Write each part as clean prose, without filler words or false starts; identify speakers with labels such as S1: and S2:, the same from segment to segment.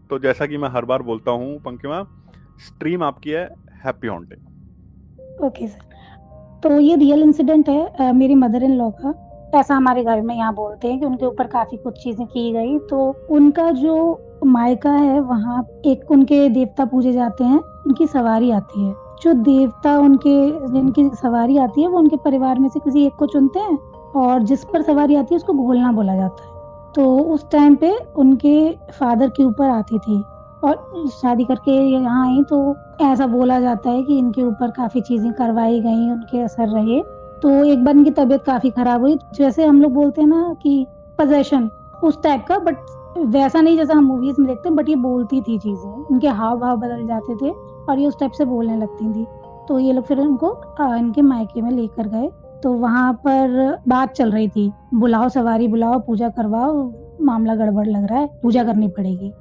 S1: तो जैसा कि मैं हर बार बोलता हूँ पंकिमा, स्ट्रीम आपकी है हैप्पी हॉन्टिंग।
S2: Okay sir. तो ये रियल इंसिडेंट है मेरी मदर इन लॉ का। ऐसा हमारे घर में यहाँ बोलते हैं कि उनके ऊपर काफी कुछ चीजें की गई। तो उनका जो मायका है वहाँ एक उनके देवता पूजे जाते हैं, उनकी सवारी आती है। जो देवता उनके जिनकी सवारी आती है वो उनके परिवार में से किसी एक को चुनते हैं, और जिस पर सवारी आती है उसको घोलना बोला जाता है। तो उस टाइम पे उनके फादर के ऊपर आती थी, और शादी करके ये यहाँ आई तो ऐसा बोला जाता है कि इनके ऊपर काफी चीजें करवाई गई, उनके असर रहे। तो एक बार इनकी तबीयत काफी खराब हुई, जैसे हम लोग बोलते हैं ना कि पजेशन, उस टाइप का। बट वैसा नहीं जैसा हम मूवीज में देखते हैं, बट ये बोलती थी चीजें, उनके हाव भाव बदल जाते थे और ये उस टाइप से बोलने लगती थी। तो ये लोग फिर उनको इनके मायके में लेकर गए। तो वहां पर बात चल रही थी, बुलाओ सवारी बुलाओ, पूजा करवाओ, मामला गड़बड़ लग रहा है, पूजा करनी पड़ेगी।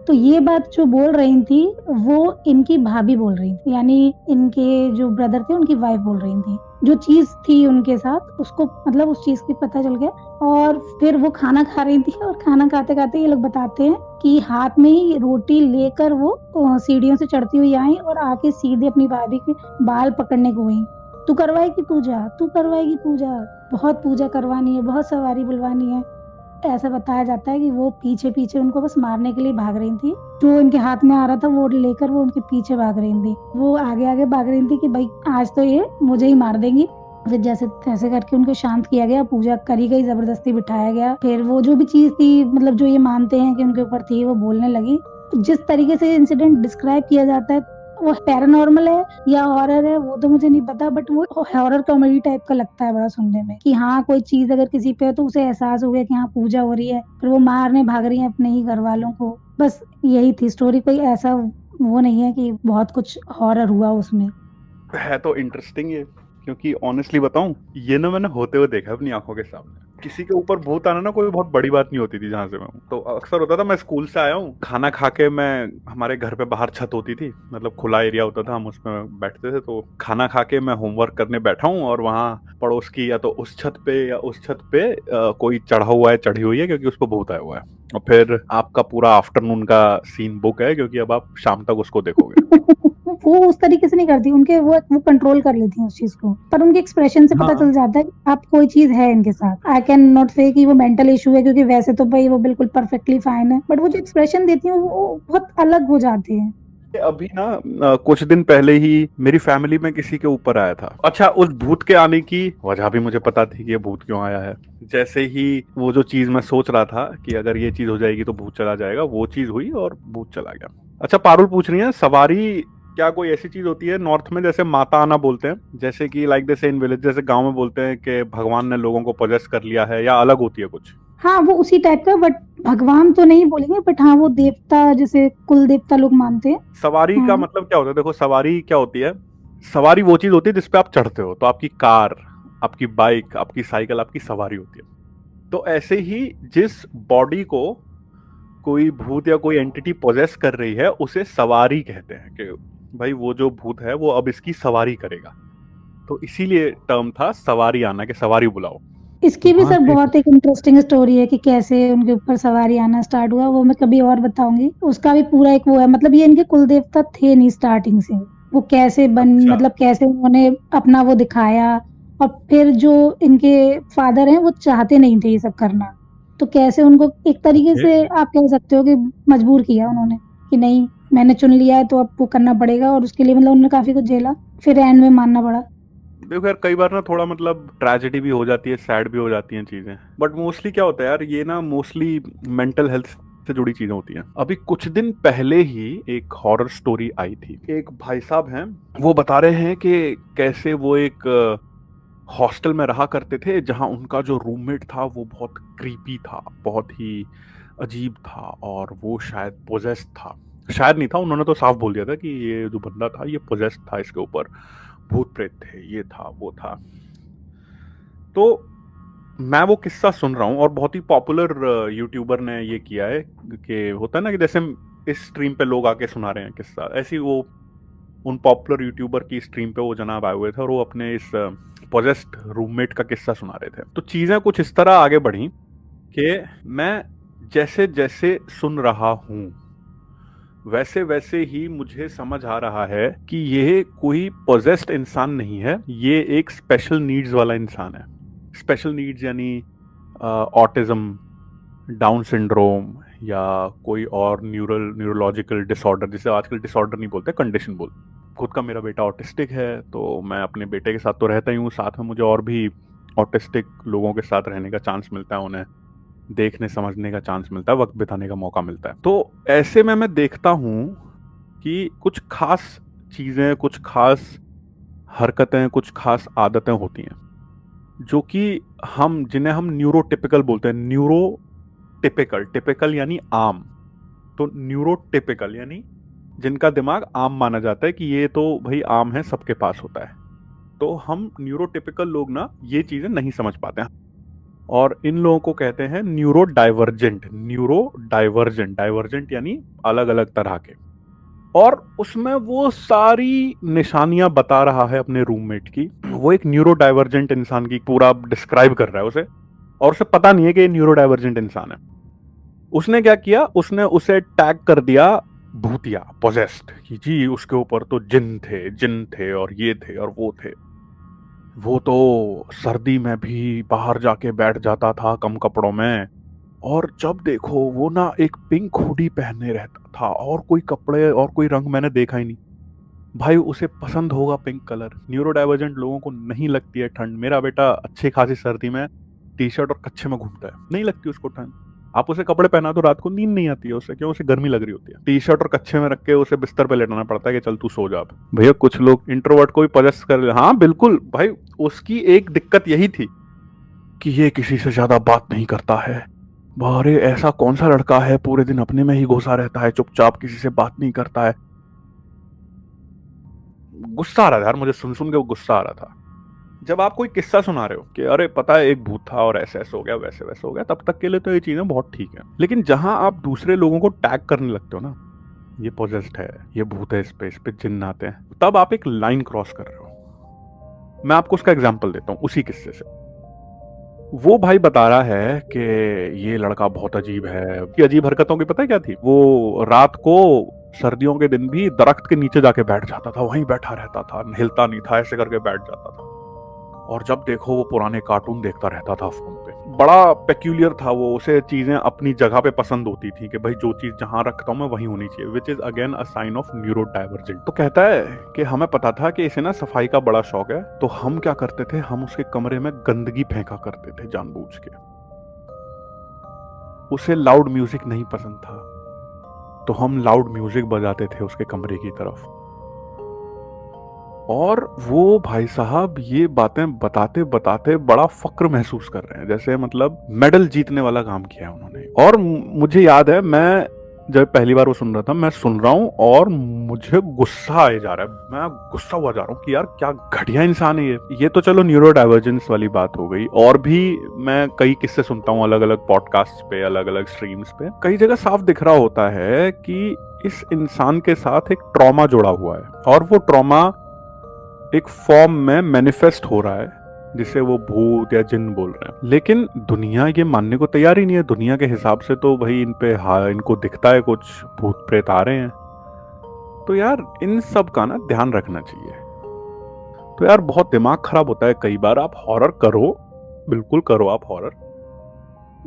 S2: तो ये बात जो बोल रही थी वो इनकी भाभी बोल रही थी, यानी इनके जो ब्रदर थे उनकी वाइफ बोल रही थी। जो चीज थी उनके साथ उसको मतलब उस चीज की पता चल गया। और फिर वो खाना खा रही थी, और खाना खाते खाते ये लोग बताते हैं कि हाथ में ही रोटी लेकर वो सीढ़ियों से चढ़ती हुई आई और आके सीधे अपनी भाभी के बाल पकड़ने को हुई। तू करवाएगी पूजा, तू करवाएगी पूजा, बहुत पूजा करवानी है, बहुत सवारी बुलवानी है। ऐसा बताया जाता है कि वो पीछे पीछे उनको बस मारने के लिए भाग रही थी। जो इनके हाथ में आ रहा था वो लेकर वो उनके पीछे भाग रही थी, वो आगे आगे भाग रही थी कि भाई आज तो ये मुझे ही मार देंगी। फिर जैसे तैसे करके उनको शांत किया गया, पूजा करी गई, जबरदस्ती बिठाया गया। फिर वो जो भी चीज थी, मतलब जो ये मानते हैं कि उनके ऊपर थी, वो बोलने लगी। जिस तरीके से इंसिडेंट डिस्क्राइब किया जाता है, वो पैरानॉर्मल है या हॉरर है वो तो मुझे नहीं पता, बट वो हॉरर कॉमेडी टाइप का लगता है बड़ा सुनने में, कि हाँ कोई चीज अगर किसी पे है तो उसे एहसास हो गया कि हाँ पूजा हो रही है, फिर वो मारने भाग रही है अपने ही घर वालों को। बस यही थी स्टोरी, कोई ऐसा वो नहीं है कि बहुत कुछ हॉरर हुआ उसमें।
S1: है तो इंटरेस्टिंग ये, क्योंकि ऑनेस्टली बताऊं, ये ना मैंने होते हुए देखा है अपनी आंखों के सामने। किसी के ऊपर भूत आना ना कोई बहुत बड़ी बात नहीं होती थी जहां से मैं हूं। तो अक्सर होता था, मैं स्कूल से आया हूँ, खाना खा के मैं, हमारे घर पे बाहर छत होती थी, मतलब खुला एरिया होता था, हम उसमें बैठते थे। तो खाना खा के मैं होमवर्क करने बैठा हूँ और वहाँ पड़ोस की या तो उस छत पे या उस छत पे कोई चढ़ा हुआ है, चढ़ी हुई है, क्योंकि उस पर भूत आया हुआ है। और फिर आपका पूरा आफ्टरनून का सीन बुक है, क्योंकि अब आप शाम तक उसको देखोगे।
S2: वो उस तरीके से नहीं करती, उनके वो कंट्रोल कर लेती हैं उस चीज को, पर उनके एक्सप्रेशन से पता
S1: हाँ,
S2: चल जाता है कि आप कोई चीज है इनके साथ। आई कैन नॉट से कि वो मेंटल इशू है, क्योंकि वैसे तो भाई वो बिल्कुल परफेक्टली फाइन है, बट वो जो एक्सप्रेशन देती है वो बहुत अलग हो जाते हैं।
S1: अभी ना कुछ दिन पहले ही मेरी फैमिली में किसी के ऊपर आया था। अच्छा, उस भूत के आने की वजह भी मुझे पता थी कि ये भूत क्यों आया है। जैसे ही वो जो चीज मैं सोच रहा था कि अगर ये चीज हो जाएगी तो भूत चला जाएगा, वो चीज हुई और भूत चला गया। अच्छा, पारुल पूछ रही है, सवारी क्या कोई ऐसी चीज होती है नॉर्थ में जैसे माता आना बोलते हैं, जैसे कि लाइक जैसे इन विलेज, जैसे गांव में बोलते हैं कि भगवान ने लोगों को पोजेस कर लिया है, या अलग होती है कुछ?
S2: हाँ वो उसी टाइप का, बट भगवान तो नहीं बोलेंगे, बट हाँ वो देवता, जैसे कुल देवता लोग मानते हैं।
S1: सवारी का
S2: हाँ।
S1: मतलब क्या होता है? देखो, सवारी क्या होती है? सवारी वो चीज होती है जिसपे आप चढ़ते हो, तो आपकी कार, आपकी बाइक, आपकी साइकिल आपकी सवारी होती है। तो ऐसे ही जिस बॉडी को कोई भूत या कोई एंटिटी पोजेस कर रही है, उसे सवारी कहते हैं, कि भाई वो जो भूत है वो अब इसकी सवारी करेगा। तो इसीलिए टर्म था सवारी आना, कि सवारी बुलाओ।
S2: इसकी भी
S1: वहां
S2: सर
S1: से
S2: बहुत एक इंटरेस्टिंग स्टोरी है कि कैसे उनके ऊपर सवारी आना स्टार्ट हुआ, वो मैं कभी और बताऊंगी। उसका भी पूरा एक वो है, मतलब ये इनके कुल देवता थे नहीं स्टार्टिंग से। वो कैसे बन
S1: अच्छा,
S2: मतलब कैसे उन्होंने अपना वो दिखाया, और फिर जो इनके फादर हैं वो चाहते नहीं थे ये सब करना, तो कैसे उनको एक तरीके
S1: ओके।
S2: से आप कह सकते हो कि मजबूर किया उन्होंने, कि नहीं मैंने चुन लिया है तो अब वो करना पड़ेगा, और उसके लिए मतलब उन्होंने काफी कुछ झेला, फिर एंड में मानना पड़ा।
S1: देखो यार, कई बार ना थोड़ा मतलब ट्रेजेडी भी हो जाती है, सैड भी हो जाती हैं चीजें, बट मोस्टली क्या होता है यार, ये ना मोस्टली मेंटल हेल्थ से जुड़ी चीजें होती हैं। अभी कुछ दिन पहले ही एक हॉरर स्टोरी आई थी। एक भाई साहब हैं, वो बता रहे हैं कि कैसे वो एक हॉस्टल में रहा करते थे, जहां उनका जो रूममेट था वो बहुत क्रीपी था, बहुत ही अजीब था, और वो शायद पोजेस्ड था। शायद नहीं था, उन्होंने तो साफ बोल दिया था कि ये जो बंदा था ये पोजेस्ड था, इसके ऊपर भूत प्रेत थे, ये था वो था। तो मैं वो किस्सा सुन रहा हूँ, और बहुत ही पॉपुलर यूट्यूबर ने ये किया है, कि होता है ना कि जैसे इस स्ट्रीम पे लोग आके सुना रहे हैं किस्सा, ऐसी वो उन पॉपुलर यूट्यूबर की स्ट्रीम पे वो जनाब आए हुए थे, और वो अपने इस पोजेस्ड रूममेट का किस्सा सुना रहे थे। तो चीजें कुछ इस तरह आगे बढ़ी कि मैं जैसे जैसे सुन रहा हूँ, वैसे वैसे ही मुझे समझ आ रहा है कि ये कोई पोजेस्ड इंसान नहीं है, ये एक स्पेशल नीड्स वाला इंसान है। स्पेशल नीड्स यानी ऑटिज्म, डाउन सिंड्रोम या कोई और न्यूरोलॉजिकल डिसऑर्डर, जिसे आजकल डिसऑर्डर नहीं बोलते, कंडीशन बोलते। खुद का मेरा बेटा ऑटिस्टिक है, तो मैं अपने बेटे के साथ तो रहता ही हूँ, साथ में मुझे और भी ऑटिस्टिक लोगों के साथ रहने का चांस मिलता है, उन्हें देखने समझने का चांस मिलता है, वक्त बिताने का मौका मिलता है। तो ऐसे में मैं देखता हूँ कि कुछ खास चीज़ें, कुछ खास हरकतें, कुछ खास आदतें होती हैं जो कि जिन्हें हम न्यूरोटिपिकल बोलते हैं। टिपिकल यानी आम, तो न्यूरोटिपिकल यानी जिनका दिमाग आम माना जाता है कि ये तो भाई आम है, सबके पास होता है। तो हम न्यूरोटिपिकल लोग ना ये चीजें नहीं समझ पाते हैं, और इन लोगों को कहते हैं डाइवर्जेंट यानी अलग अलग तरह के। और उसमें वो सारी निशानियां बता रहा है अपने रूममेट की। वो एक न्यूरो डाइवर्जेंट इंसान की पूरा डिस्क्राइब कर रहा है उसे, और उसे पता नहीं है कि ये न्यूरो डाइवर्जेंट इंसान है। उसने क्या किया, उसने उसे टैग कर दिया भूतिया, पोजेस्ड, कि जी उसके ऊपर तो जिन थे और ये थे और वो थे। वो तो सर्दी में भी बाहर जाके बैठ जाता था कम कपड़ों में, और जब देखो वो ना एक पिंक हुडी पहने रहता था, और कोई कपड़े और कोई रंग मैंने देखा ही नहीं। भाई उसे पसंद होगा पिंक कलर। न्यूरो डाइवर्जेंट लोगों को नहीं लगती है ठंड। मेरा बेटा अच्छी खासी सर्दी में टी शर्ट और कच्छे में घूमता है, नहीं लगती उसको ठंड। आप उसे कपड़े पहना तो रात को नींद नहीं आती है उसे, क्यों? उसे गर्मी लग रही होती है। टी शर्ट और कच्छे में रख के उसे बिस्तर पे लेटाना पड़ता है कि चल तू सो जा। भैया कुछ लोग इंट्रोवर्ट को भी पजेस कर ले। हाँ बिल्कुल भाई, उसकी एक दिक्कत यही थी कि ये किसी से ज्यादा बात नहीं करता है। अरे ऐसा कौन सा लड़का है पूरे दिन अपने में ही घुसा रहता है, चुपचाप किसी से बात नहीं करता है। गुस्सा आ रहा था यार, मुझे सुन सुन के वो गुस्सा आ रहा था। जब आप कोई किस्सा सुना रहे हो कि अरे पता है एक भूत था और ऐसे ऐसे हो गया, वैसे वैसे हो गया, तब तक के लिए तो ये चीजें बहुत ठीक है। लेकिन जहां आप दूसरे लोगों को टैग करने लगते हो ना, ये पोजेस्ड है, ये भूत है, इस पे जिन्न आते हैं, तब आप एक लाइन क्रॉस कर रहे हो। मैं आपको उसका एग्जाम्पल देता हूँ उसी किस्से से। वो भाई बता रहा है कि ये लड़का बहुत अजीब है। कि अजीब हरकतों की पता है क्या थी? वो रात को सर्दियों के दिन भी दरख्त के नीचे जाके बैठ जाता था, वहीं बैठा रहता था, हिलता नहीं था, ऐसे करके बैठ जाता था। और जब देखो वो पुराने कार्टून देखता रहता था फोन पे। बड़ा पेक्यूलियर था वो, उसे चीजें अपनी जगह पे पसंद होती थी कि भाई जो चीज जहां रखता हूं मैं वहीं होनी चाहिए, which is again a sign of neurodivergent. तो कहता है कि हमें पता था कि इसे ना सफाई का बड़ा शौक है, तो हम क्या करते थे, हम उसके कमरे में गंदगी फेंका करते थे जानबूझ के। उसे लाउड म्यूजिक नहीं पसंद था, तो हम लाउड म्यूजिक बजाते थे उसके कमरे की तरफ। और वो भाई साहब ये बातें बताते बताते बड़ा फक्र महसूस कर रहे हैं, जैसे मतलब मेडल जीतने वाला काम किया है उन्होंने। और मुझे याद है, मैं जब पहली बार वो सुन रहा था, मैं सुन रहा हूँ और मुझे गुस्सा आए जा रहा है। मैं गुस्सा हुआ जा रहा हूँ कि यार क्या घटिया इंसान है ये तो चलो न्यूरो डाइवर्जेंस वाली बात हो गई, और भी मैं कई किस्से सुनता हूँ अलग अलग पॉडकास्ट पे, अलग अलग स्ट्रीम्स पे। कई जगह साफ दिख रहा होता है कि इस इंसान के साथ एक ट्रॉमा जुड़ा हुआ है, और वो ट्रॉमा एक फॉर्म में मैनिफेस्ट हो रहा है, जिसे वो भूत या जिन बोल रहे हैं। लेकिन दुनिया ये मानने को तैयार ही नहीं है। दुनिया के हिसाब से तो भाई इन पे इनको दिखता है कुछ भूत प्रेत आ रहे हैं। तो यार इन सब का ना ध्यान रखना चाहिए। तो यार बहुत दिमाग खराब होता है कई बार। आप हॉरर करो, बिल्कुल करो आप हॉरर,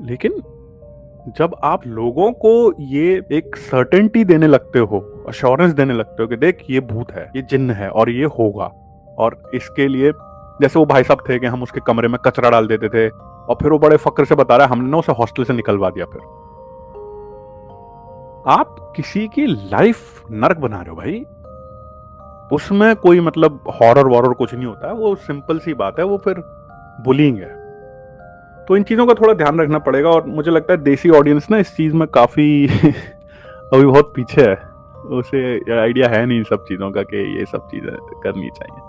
S1: लेकिन जब आप लोगों को ये एक सर्टेनिटी देने लगते हो, अश्योरेंस देने लगते हो कि देख ये भूत है, ये जिन्न है और ये होगा, और इसके लिए जैसे वो भाई साहब थे कि हम उसके कमरे में कचरा डाल देते थे, और फिर वो बड़े फक्र से बता रहा है हमने उसे हॉस्टल से निकलवा दिया। फिर आप किसी की लाइफ नर्क बना रहे हो भाई। उसमें कोई मतलब हॉरर वॉरर कुछ नहीं होता है, वो सिंपल सी बात है, वो फिर बुलिंग है। तो इन चीजों का थोड़ा ध्यान रखना पड़ेगा। और मुझे लगता है देसी ऑडियंस ना इस चीज में काफी अभी बहुत पीछे है, उसे आइडिया है नहीं इन सब चीजों का कि ये सब चीजें करनी चाहिए।